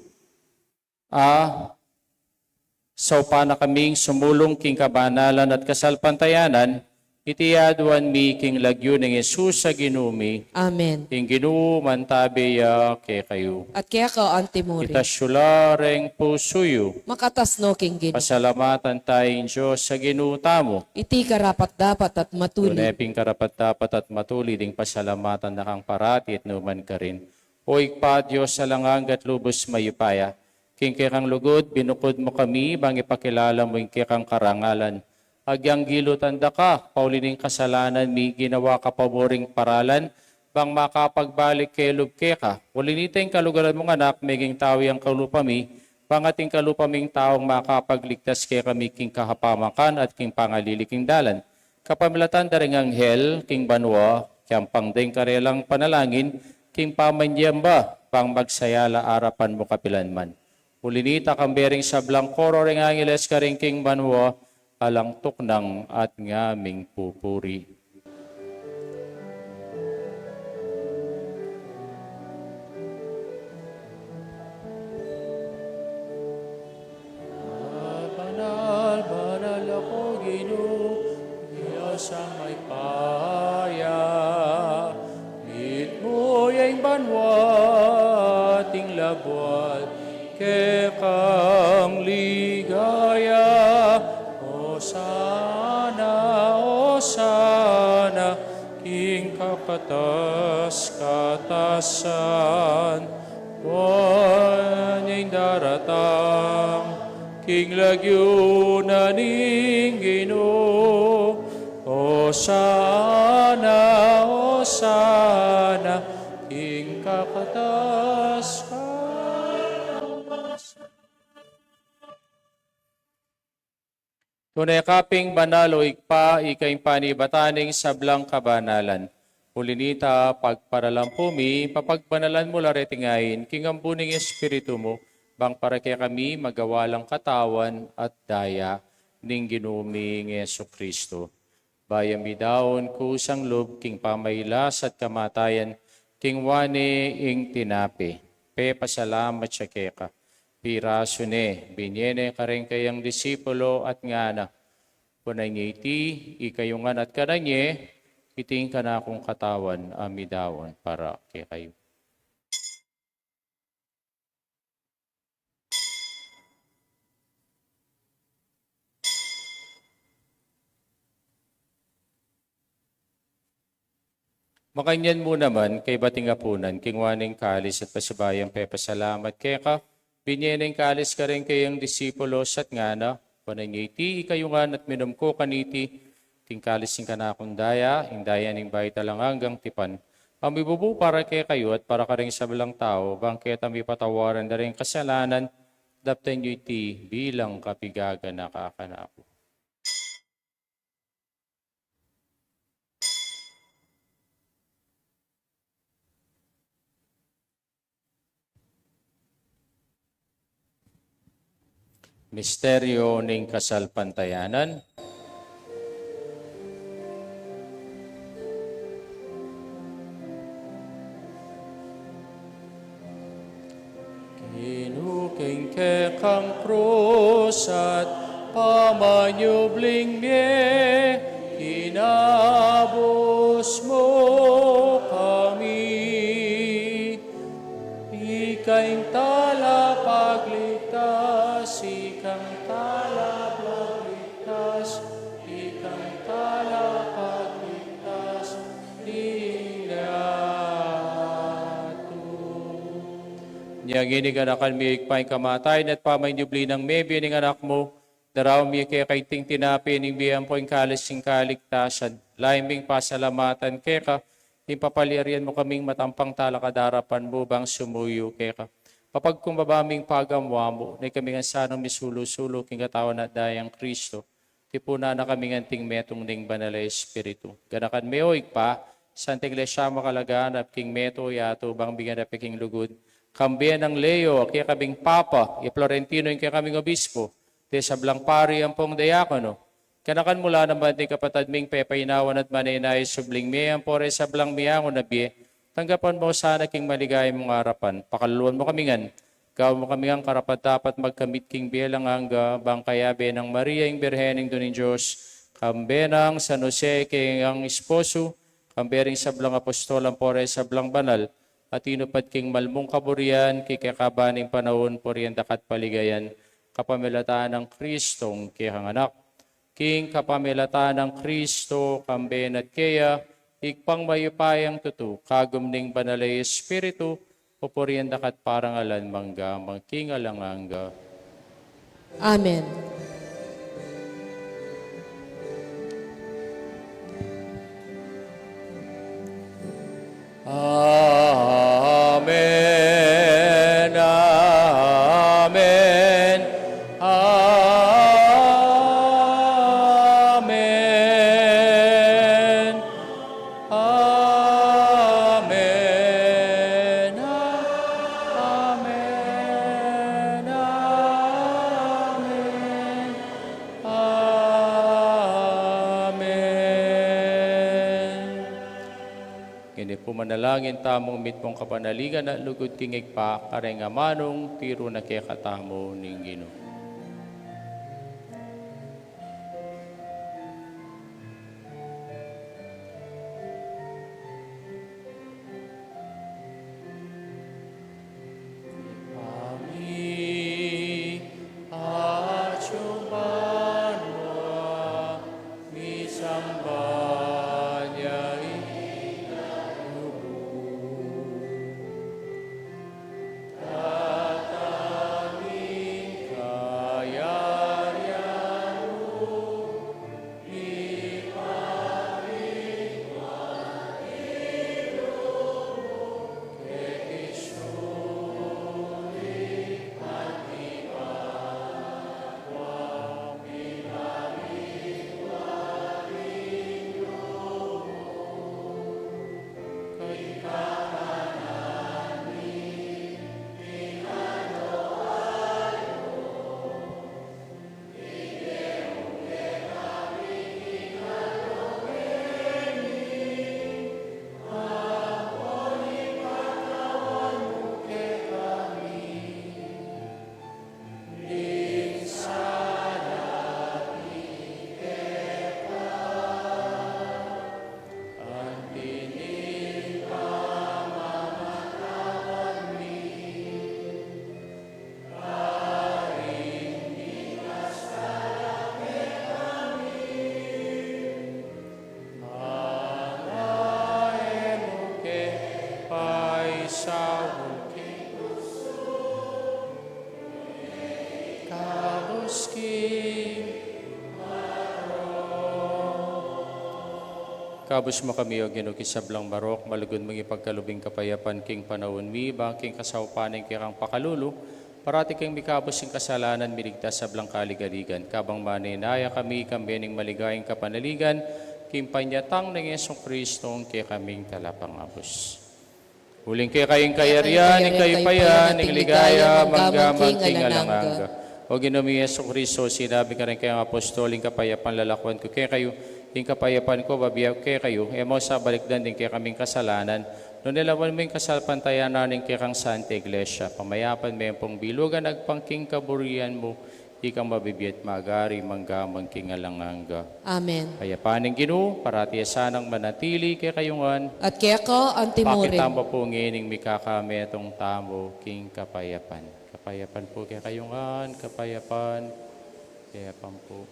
sa upana kaming sumulong king kabanalan at kasalpantayanan, itiyaduan mi king lagyo ng Jesus sa ginumi, Amen. king Ginoo mantabeya kay kayo. At kaya ka, Antimori, Itasyulareng pusuyo, makatasno king Ginoo. pasalamatan tayong Diyos sa ginutamo. Iti karapat dapat at matuli. Tuneping karapat dapat at matuli ding pasalamatan na kang parati at numan ka rin. O ikpa Diyos sa langang at lubos mayupaya. King kang lugod, binukod mo kami, bang ipakilala mo yung kang karangalan. Agyang gilutan da ka, paulining kasalanan, mi ginawa ka paboring paralan, bang makapagbalik kay lubke ka. Ulinita yung kalugaran mong anak, meging tawi ang kalupami, bang ating kalupaming taong makapagligtas kay kami king kahapamakan at king pangaliliking dalan. Kapamilatan da ring anghel, king banwa, kiyang pangdeng karelang panalangin, king pamangyamba, pang magsayala arapan mo kapilanman. Ulinita kang bering sablang koro ring angeles ka ring king banwa, alang tuknang at ngaming pupuri. Banal, banal ako Ginoo, Diyos ang may paya. Mit mo yung banwa, ting labwat, kekang ligaya. O sana, king katasan, wanyang daratang, king lagyo na ning Ginoo. O sana, king katasan. Tunay kaping banal o ikpa, ikaing panibataning sablang kabanalan. Ulinita, pagparalampumi, papagbanalan mo laretingayin, kingambuning espiritu mo, bang para kaya kami magawalang katawan at daya, ning ginuming Yesu Kristo. Bayang bidaon kusang loob, king pamaylas at kamatayan, king wane ing tinapi. Pasalamat siya keka. Piraso ne, binyene ka rin kayang disipulo at ngana. Punay ngiti, ikayungan at kananye, iting ka na akong katawan, amidawan para kay kayo. Makanyan mo naman kay bating apunan, kingwaning kalis at pasabayang pepasalamat keka. Binyeneng kalis ka rin kayang disipulos at ngana, panangiti, ikayungan at minum ko kaniti, tingkalisin ka na akong daya, indaya ning bahay talang hanggang tipan. Pamibubu para kay kayo at para ka rin sa balang tao, bangket ang ipatawaran na rin kasalanan, daptan nyo iti bilang kapigaga na kakanako. Misteryo ning kasalpantayanan. Kinuking kekang krus at pamanyubling niye, inabos mo kami. Ikaing tala pagligtas, ikang tala pagligtas, ikang tala pagligtas, nilato. Niyang iniganakan mi ikpaing kamatay, at pamay niyubli ng mebi ning anak mo, daraw mi kay ting tinapi ning biyang poing kalis sing kaligtasan, laiming pasalamatan keka, ipapaliarian mo kaming matampang talakadarapan mo bang sumuyo keka. Papagkumbabaming pagamwa mo, na kami nga sanong misulo-sulo, king katawan at dayang Kristo, tipuna na kami nganting metong ning banal Espiritu. Ganakan meoig pa, Santa Iglesia makalaganap, king meto yato, bang bigyan na peking lugod, kambiyan ng Leo, kaya kaming Papa, Florentino, yung kaya kaming Obispo, te sablang pari ang pong diakono, kanakan mula naman ni kapatad ming pepainawan at maninay subling miyang pore sablang miyangon na biye, tanggapan mo sana king maligay mong harapan, pakaluan mo kami ngan, gaw mo kami ang karapat dapat magkamit king bilang hangga, bang kayabe ng Maria yung Birhening Dunin Diyos, kambe ng San Jose king ang esposo, kambering sablang apostolang pore sablang banal, at inupat king malmong kaburian, kikakabaning panahon, poriyan dakat paligayan, kapamilataan ng Kristong kihang anak. King kapamilataan ng Kristo, kamben at kaya, ikpang mayupayang tutu, kagumning banalay Espiritu, pupuriyan dakat parangalan mangga, mangkingalanganga. Amen. Amen. Amen. Amen. Amen. Amen. Amen. Amen. Kini pumanalangin tamong mitmong kapanaligan at lugod kingig pa kareng amanong tiro na kaya katamo ning Ginoo. Ami acumanwa misambanya Kabus mo kami o ginukisablang marok, malugod mong ipagkalubing kapayapan king panahon mi, bangking kasaupaning kirang pakalulu, parati king mikabos yung kasalanan, miligtas sablang kaligaligan, kabang maninaya kami, kambening maligayang kapanaligan, king panyatang ng Yesong Kristong kaya kaming talapangabos. Huling kaya kayong kayarian, ing kayupayan, ing ligaya, manggamang king alanganga. O ginumi Yesong Kristo, sinabi ka rin kayang apostoling kapayapan lalakwan ko kaya kayo, yung kapayapan ko, babiyaw kaya kayo, emo sa balikdan din kaya kaming kasalanan, no nilawan mo yung kasalpantayan nanin kaya kang Santa Iglesia, pamayapan mo yung pong bilugan, agpangking kaburian mo, ikang mabibiyat magari, manggamang king alanganga. Amen. Kayapaning Ginoo, parati sanang manatili kaya kayungan, At kaya ko ang timurin. pakitamba po ngining mikakametong tamo king kapayapan. Kapayapan po kaya kayungan, kapayapan po.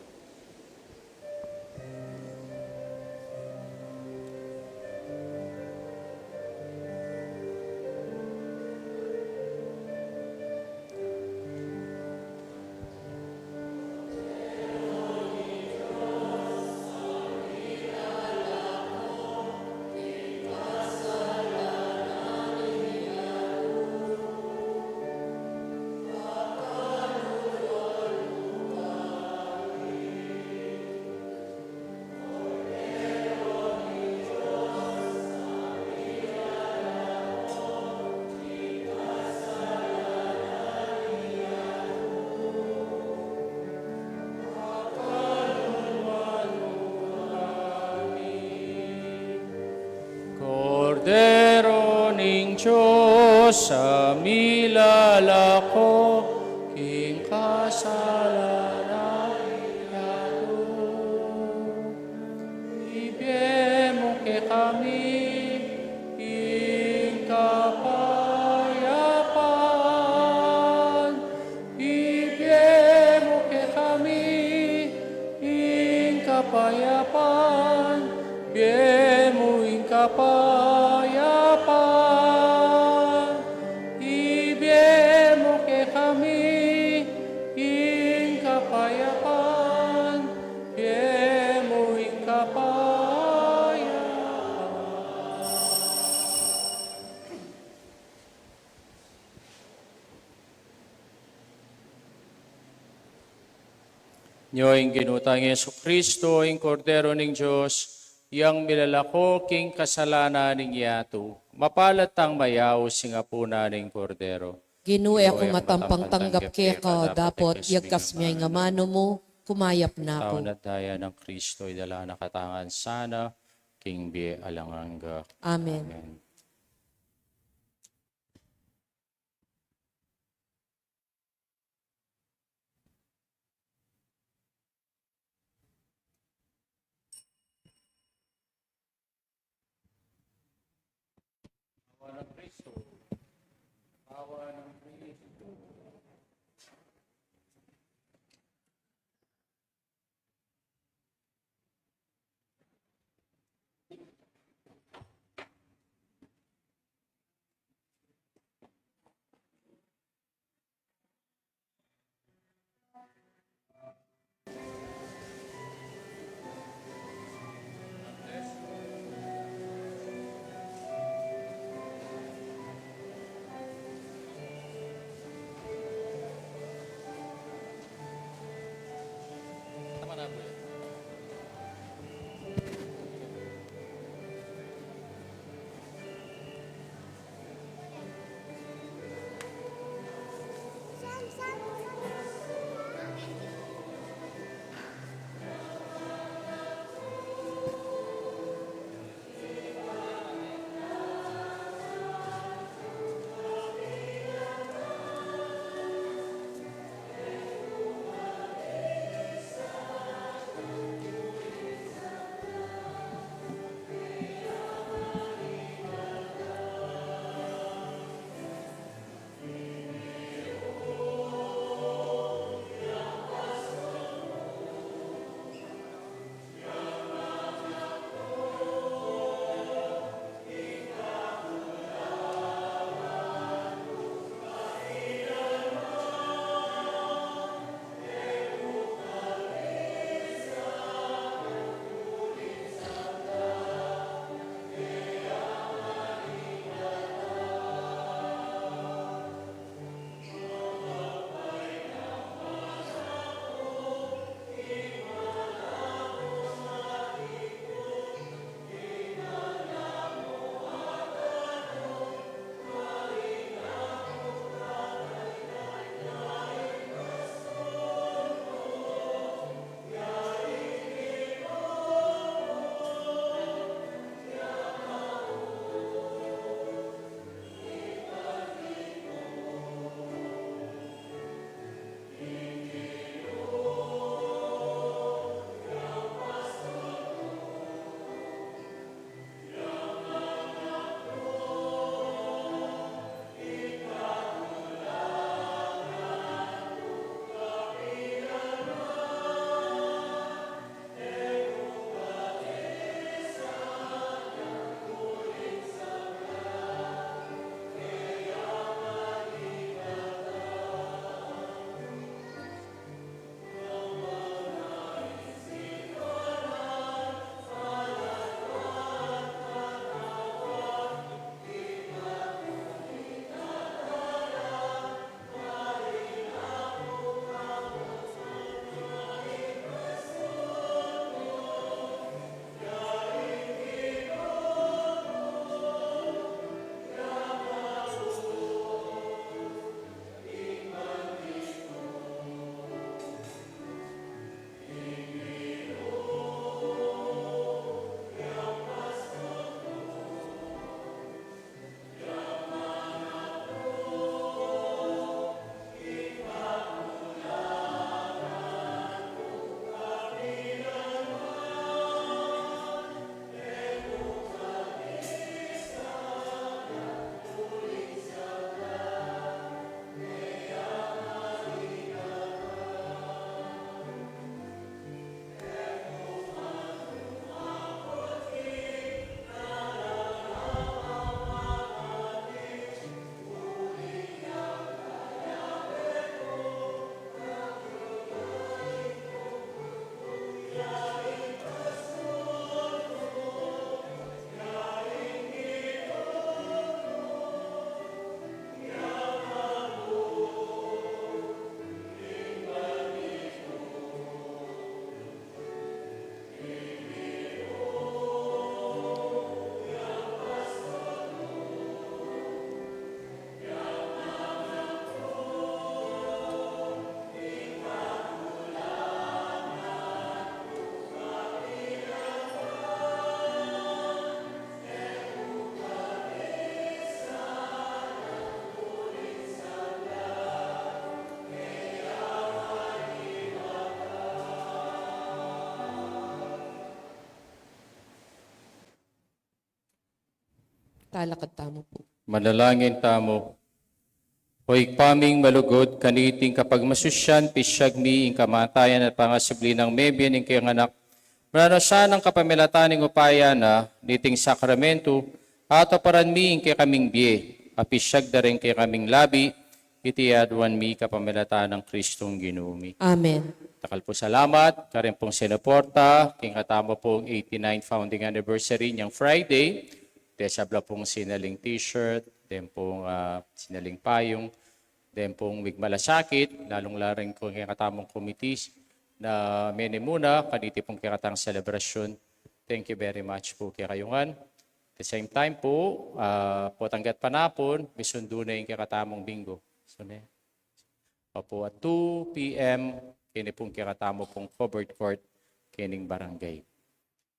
Kordero ning Diyos, sa milalako, king kasalanan yato. Ibiyemo ke kami, king kapayapaan. Ibiyemo ke kami, king kapayapaan. Ibiyemo ing kapayapaan. Ibiyemo ke kami, ing kapayapaan. Ibiyemo ing kapayapaan. Nyo ing ginutang Yesu Kristo, ing Kordero ning Diyos, yang milalako king kasalanan ning yato, mapalatang mayaw singa po na ning Kordero. Ginue ako matampang tanggap kaya ka, dapat yagkas miyay nga mano mo, kumayap na Tao ako. na daya ng Kristo, idala nakatangan sana, king biye alanganga. Amen. Amen. Talakad tamo po. Manalangin tamo. Hoy paming malugod, kaniting kapag masusyan, pisyag mi, ing kamatayan at pangasubli ng mebian, ing kayang anak, mananasan ng kapamilataning upaya na, niting sakramento, at aparan mi, ing kay kaming biye, apisyag da rin kay kaming labi, itiadwan mi kapamilatan ng Kristong Ginumi. Amen. Takal po salamat, karin pong sinuporta, king katamo pong 89 founding anniversary niyang Friday, desabla pong sinaling t-shirt, then pong sinaling payong, then pong wigmalasakit, lalong-laring ko king katamong committees na menimuna, kaniti pong kikatang selebrasyon. Thank you very much po kaya kayungan. At the same time po, potanggat panapon, misundo na yung kikatamong bingo. So, opo, at 2 p.m., kini pong kikatamo pong covered court, kining barangay.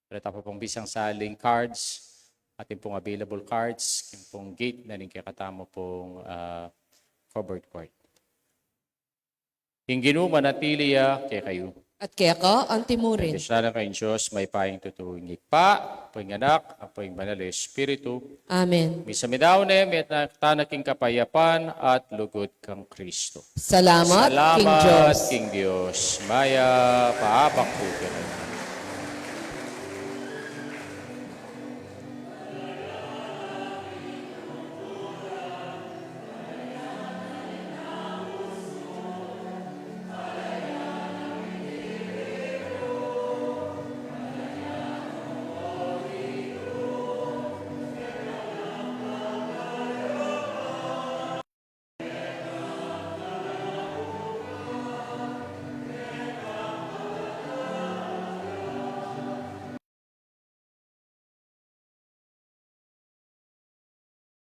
Pero po pong bisang saling cards, ating pong available cards, yung pong gate na rin kikatamo pong covered court. King Ginoo manatiliya kay kayo. At kaya ka, ang timurin. Desala kayong Diyos, may paing tutuwing ikpa, apoing anak, apoing banal na Espiritu. Amen. Misa midawne, may tanaking kapayapan at lugod kang Kristo. Salamat, King Diyos. King Diyos. Maya, paabak po kayo.